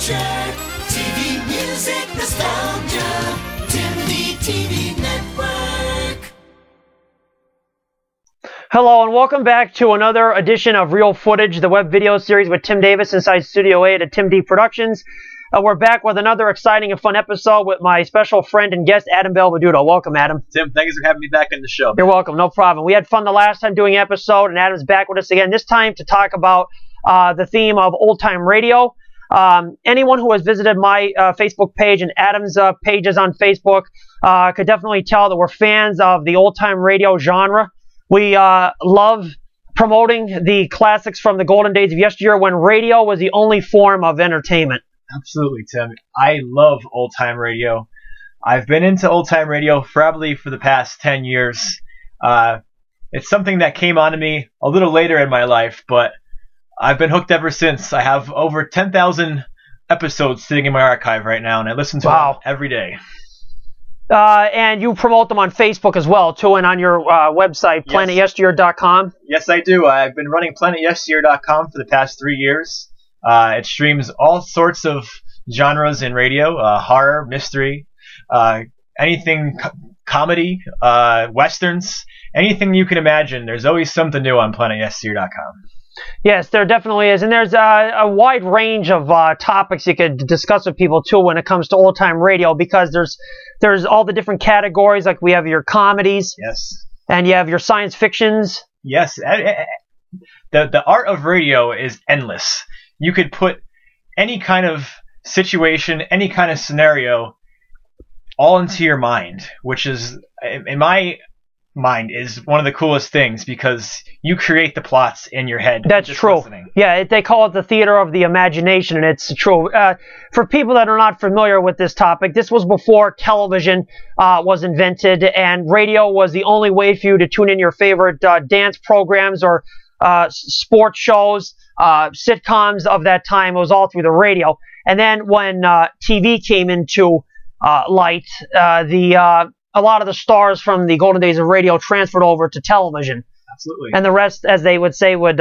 culture, TV, music, nostalgia, Tim the TV Network. Hello and welcome back to another edition of Real Footage, the web video series with Tim Davis inside Studio 8 at Tim D Productions. We're back with another exciting and fun episode with my special friend and guest, Adam Belveduto. Welcome, Adam. Tim, thanks for having me back on the show. You're welcome. No problem. We had fun the last time doing an episode, and Adam's back with us again, this time to talk about the theme of old-time radio. Anyone who has visited my Facebook page and Adam's pages on Facebook could definitely tell that we're fans of the old-time radio genre. We love promoting the classics from the golden days of yesteryear when radio was the only form of entertainment. Absolutely, Tim. I love old-time radio. I've been into old-time radio probably for the past 10 years. It's something that came onto me a little later in my life, but I've been hooked ever since. I have over 10,000 episodes sitting in my archive right now, and I listen to them every day. And you promote them on Facebook as well, too, and on your website, planetyesteryear.com. Yes, I do. I've been running planetyesteryear.com for the past 3 years. It streams all sorts of genres in radio, horror, mystery, anything comedy, westerns, anything you can imagine. There's always something new on planetyesteryear.com. Yes, there definitely is, and there's a wide range of topics you could discuss with people too when it comes to old-time radio, because there's all the different categories. Like we have your comedies, yes, and you have your science fictions. Yes, the art of radio is endless. You could put any kind of situation, any kind of scenario, all into your mind, which is, in my mind, is one of the coolest things, because you create the plots in your head. That's true. Listening. Yeah, they call it the theater of the imagination, and it's true. For people that are not familiar with this topic, this was before television was invented, and radio was the only way for you to tune in your favorite dance programs or sports shows, sitcoms of that time. It was all through the radio. And then when TV came into light, a lot of the stars from the golden days of radio transferred over to television. Absolutely. And the rest, as they would say, would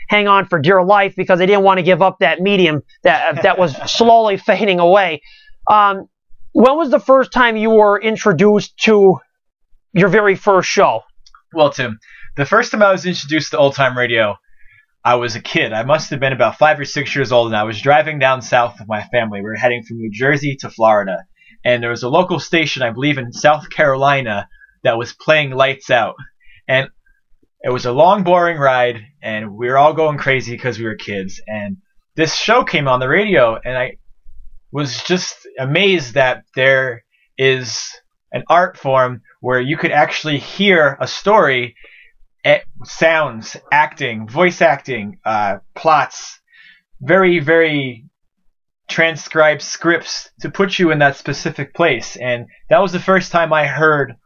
hang on for dear life because they didn't want to give up that medium that was slowly fading away. When was the first time you were introduced to your very first show? Well, Tim, the first time I was introduced to old-time radio, I was a kid. I must have been about 5 or 6 years old, and I was driving down south with my family. We were heading from New Jersey to Florida. And there was a local station, I believe in South Carolina, that was playing Lights Out. And it was a long, boring ride, and we were all going crazy because we were kids. And this show came on the radio, and I was just amazed that there is an art form where you could actually hear a story, sounds, acting, voice acting, plots, very, very transcribed scripts to put you in that specific place. And that was the first time I heard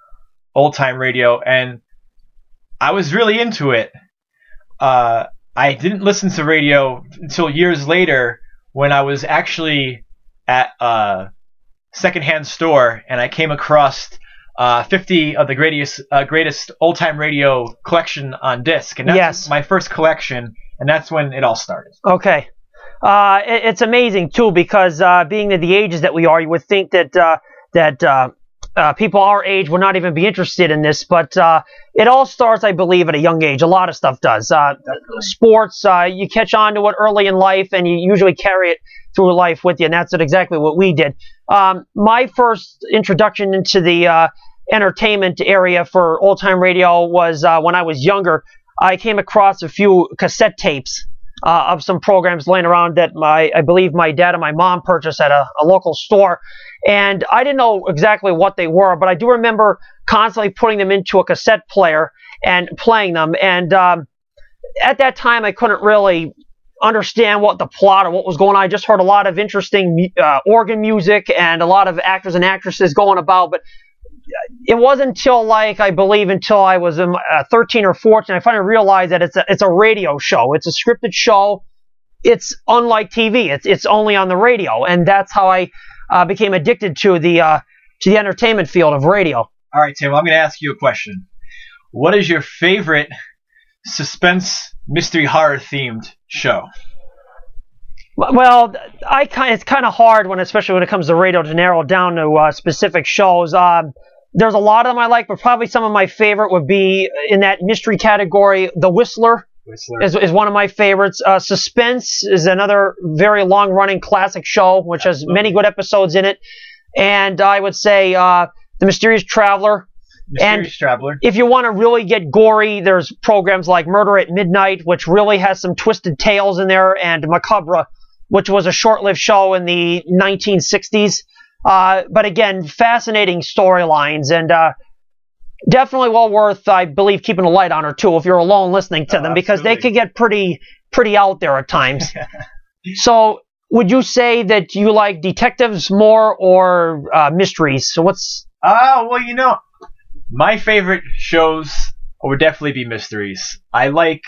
old-time radio, and I was really into it. I didn't listen to radio until years later when I was actually at a secondhand store, and I came across 50 of the greatest old-time radio collection on disc. And that's my first collection, and that's when it all started. Okay. It's amazing too, because being at the ages that we are, you would think that people our age would not even be interested in this, but it all starts, I believe, at a young age. A lot of stuff does. Sports, you catch on to it early in life, and you usually carry it through life with you, and that's exactly what we did. My first introduction into the entertainment area for old-time radio was when I was younger. I came across a few cassette tapes of some programs laying around that I believe my dad and my mom purchased at a local store. And I didn't know exactly what they were, but I do remember constantly putting them into a cassette player and playing them. And at that time, I couldn't really understand what the plot or what was going on. I just heard a lot of interesting organ music and a lot of actors and actresses going about, but it wasn't until, I believe, until I was 13 or 14, I finally realized that it's a radio show. It's a scripted show. It's unlike TV. It's only on the radio, and that's how I became addicted to the entertainment field of radio. All right, Tim, I'm going to ask you a question. What is your favorite suspense, mystery, horror themed show? Well, it's kind of hard especially when it comes to radio, to narrow down to specific shows. There's a lot of them I like, but probably some of my favorite would be in that mystery category. The Whistler. Is one of my favorites. Suspense is another very long-running classic show, which has many good episodes in it. And I would say The Mysterious Traveler. Traveler. If you want to really get gory, there's programs like Murder at Midnight, which really has some twisted tales in there, and Macabre, which was a short-lived show in the 1960s. But again, fascinating storylines, and definitely well worth, I believe, keeping a light on her too if you're alone listening to them, because they could get pretty out there at times. So, would you say that you like detectives more or mysteries? So what's? Well, my favorite shows would definitely be mysteries. I like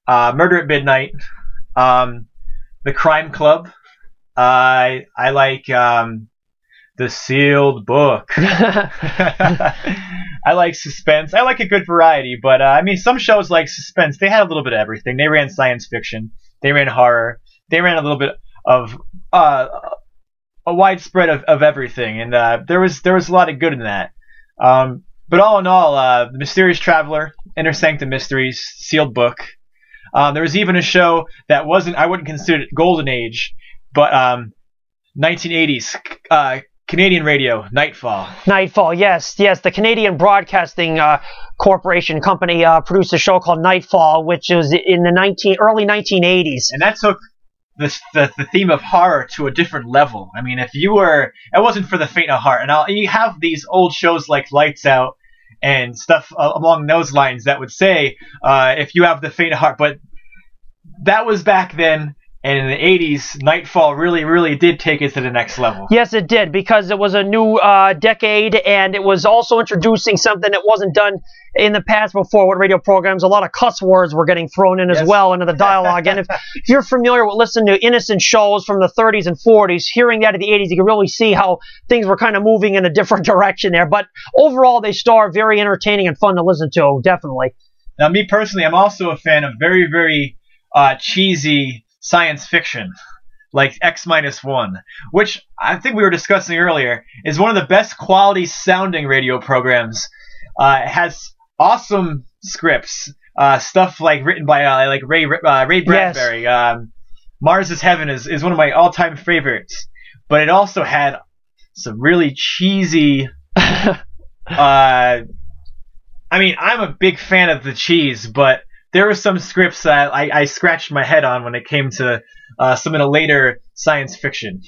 Murder at Midnight, The Crime Club. I like The Sealed Book. I like suspense. I like a good variety, but some shows like Suspense, they had a little bit of everything. They ran science fiction, they ran horror, they ran a little bit of a widespread of everything, and there was a lot of good in that. But all in all, The Mysterious Traveler, Inner Sanctum Mysteries, Sealed Book. There was even a show that I wouldn't consider it Golden Age, but 1980s Canadian radio, Nightfall. Nightfall, yes. The Canadian Broadcasting Corporation company produced a show called Nightfall, which was in the early 1980s. And that took the theme of horror to a different level. I mean, it wasn't for the faint of heart. And you have these old shows like Lights Out and stuff along those lines that would say, if you have the faint of heart. But that was back then. And in the 80s, Nightfall really, really did take it to the next level. Yes, it did, because it was a new decade, and it was also introducing something that wasn't done in the past before with radio programs. A lot of cuss words were getting thrown in as well into the dialogue. And if you're familiar with listening to innocent shows from the 30s and 40s, hearing that in the 80s, you can really see how things were kind of moving in a different direction there. But overall, they still are very entertaining and fun to listen to, definitely. Now, me personally, I'm also a fan of very, very cheesy science fiction, like X-1, which I think we were discussing earlier, is one of the best quality sounding radio programs. It has awesome scripts, stuff like written by Ray Bradbury. Yes. Mars is Heaven is one of my all-time favorites, but it also had some really cheesy. I'm a big fan of the cheese, but there were some scripts that I scratched my head on when it came to some of the later science fiction.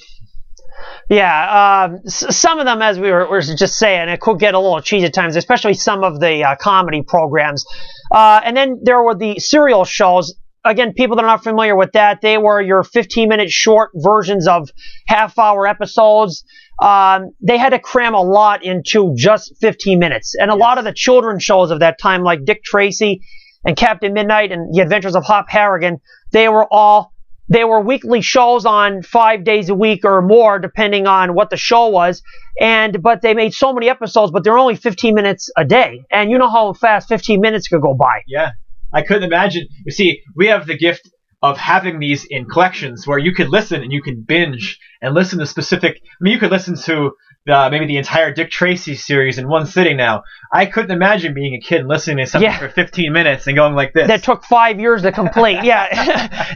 Yeah, some of them, as we were just saying, it could get a little cheesy at times, especially some of the comedy programs. And then there were the serial shows. Again, people that are not familiar with that, they were your 15-minute short versions of half-hour episodes. They had to cram a lot into just 15 minutes. And a lot of the children's shows of that time, like Dick Tracy and Captain Midnight and The Adventures of Hop Harrigan, they were weekly shows on 5 days a week or more, depending on what the show was. But they made so many episodes, but they're only 15 minutes a day. And you know how fast 15 minutes could go by. Yeah, I couldn't imagine. You see, we have the gift of having these in collections where you could listen and you can binge and listen to specific. You could listen to maybe the entire Dick Tracy series in one sitting now. I couldn't imagine being a kid and listening to something for 15 minutes and going like this. That took 5 years to complete. Yeah,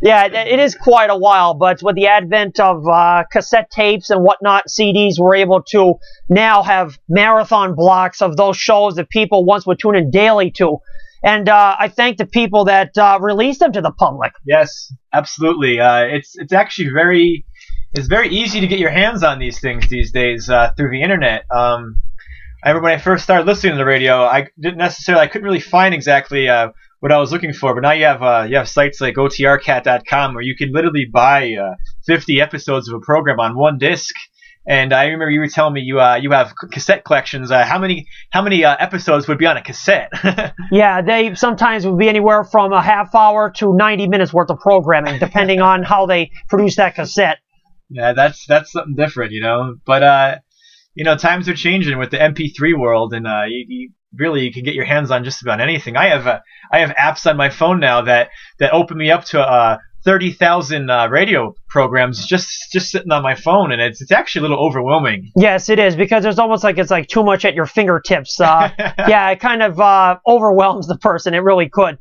it is quite a while, but with the advent of cassette tapes and whatnot, CDs, we're able to now have marathon blocks of those shows that people once would tune in daily to. And I thank the people that released them to the public. Yes, absolutely. It's actually very easy to get your hands on these things these days through the internet. I remember when I first started listening to the radio, I couldn't really find exactly what I was looking for. But now you have sites like OTRcat.com where you can literally buy 50 episodes of a program on one disc. And I remember you were telling me you have cassette collections. How many episodes would be on a cassette? Yeah, they sometimes would be anywhere from a half hour to 90 minutes worth of programming, depending on how they produce that cassette. Yeah, that's something different, But times are changing with the MP3 world, and you can get your hands on just about anything. I have apps on my phone now that open me up to 30,000 radio programs just sitting on my phone, and it's actually a little overwhelming. Yes, it is, because it's almost like it's like too much at your fingertips. Yeah, it kind of overwhelms the person. It really could.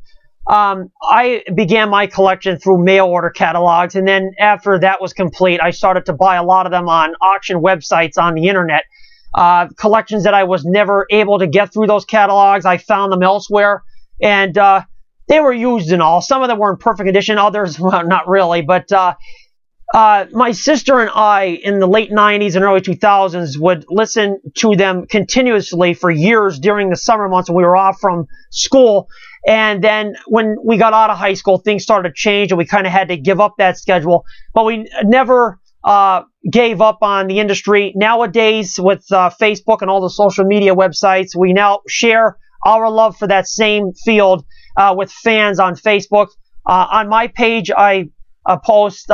I began my collection through mail order catalogs, and then after that was complete, I started to buy a lot of them on auction websites on the internet. Collections that I was never able to get through those catalogs, I found them elsewhere, and they were used and all. Some of them were in perfect condition, others, well, not really. But my sister and I, in the late 90s and early 2000s, would listen to them continuously for years during the summer months when we were off from school. And then when we got out of high school, things started to change, and we kind of had to give up that schedule. But we never gave up on the industry. Nowadays, with Facebook and all the social media websites, we now share our love for that same field with fans on Facebook. On my page, I post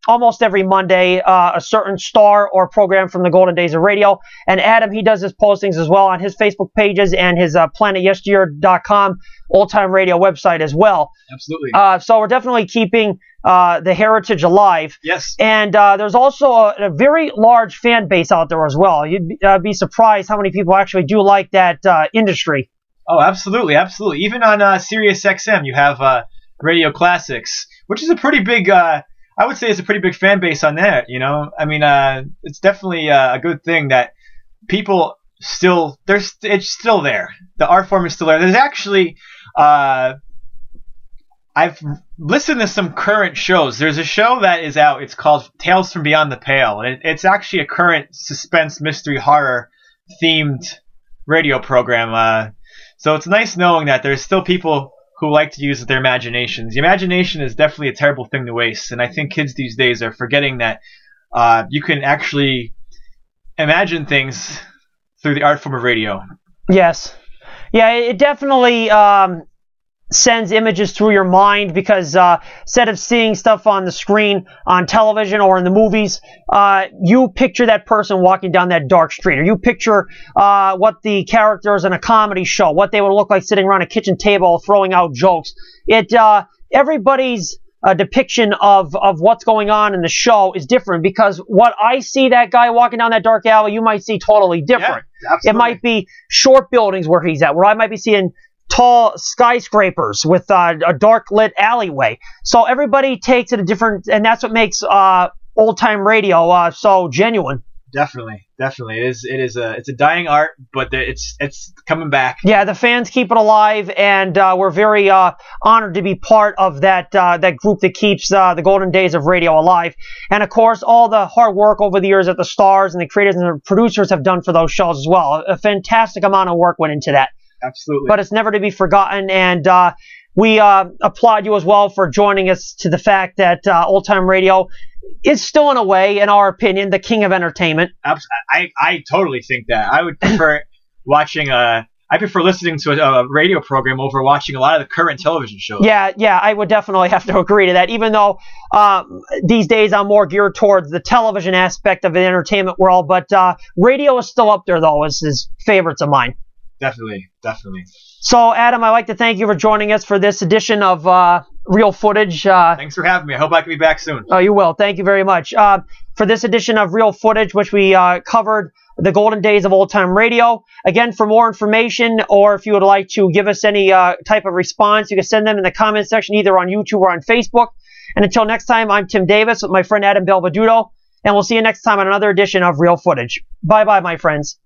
almost every Monday a certain star or program from the golden days of radio. And Adam, he does his postings as well on his Facebook pages and his planetyesteryear.com old-time radio website as well. Absolutely. So we're definitely keeping the heritage alive. Yes. And there's also a very large fan base out there as well. You'd be surprised how many people actually do like that industry. Oh, absolutely, absolutely. Even on Sirius XM, you have Radio Classics, which is a pretty big, I would say it's a pretty big fan base on that, you know? I mean, it's definitely a good thing that people still, it's still there. The art form is still there. There's actually, I've listened to some current shows. There's a show that is out. It's called Tales from Beyond the Pale. And it's actually a current suspense, mystery, horror themed radio program. So it's nice knowing that there's still people who like to use their imaginations. The imagination is definitely a terrible thing to waste. And I think kids these days are forgetting that you can actually imagine things through the art form of radio. Yes. Yeah, it definitely sends images through your mind, because instead of seeing stuff on the screen on television or in the movies, you picture that person walking down that dark street, or you picture what the characters in a comedy show, what they would look like sitting around a kitchen table throwing out jokes. Everybody's depiction of what's going on in the show is different, because what I see that guy walking down that dark alley, you might see totally different. Yeah, absolutely. It might be short buildings where he's at, where I might be seeing tall skyscrapers with a dark lit alleyway. So everybody takes it a different, and that's what makes old time radio so genuine. Definitely. It's a dying art, but it's coming back. Yeah, the fans keep it alive, and we're very honored to be part of that group that keeps the golden days of radio alive. And of course, all the hard work over the years that the stars and the creators and the producers have done for those shows as well. A fantastic amount of work went into that. Absolutely. But it's never to be forgotten, and we applaud you as well for joining us to the fact that old time radio is still, in a way, in our opinion, the king of entertainment. I totally think that. I would prefer I prefer listening to a radio program over watching a lot of the current television shows. Yeah, I would definitely have to agree to that, even though these days I'm more geared towards the television aspect of the entertainment world. But radio is still up there, though, as favorites of mine. Definitely. So, Adam, I'd like to thank you for joining us for this edition of Real Footage. Thanks for having me. I hope I can be back soon. Oh, you will. Thank you very much. For this edition of Real Footage, which we covered the golden days of old-time radio. Again, for more information, or if you would like to give us any type of response, you can send them in the comment section, either on YouTube or on Facebook. And until next time, I'm Tim Davis with my friend Adam Belveduto, and we'll see you next time on another edition of Real Footage. Bye-bye, my friends.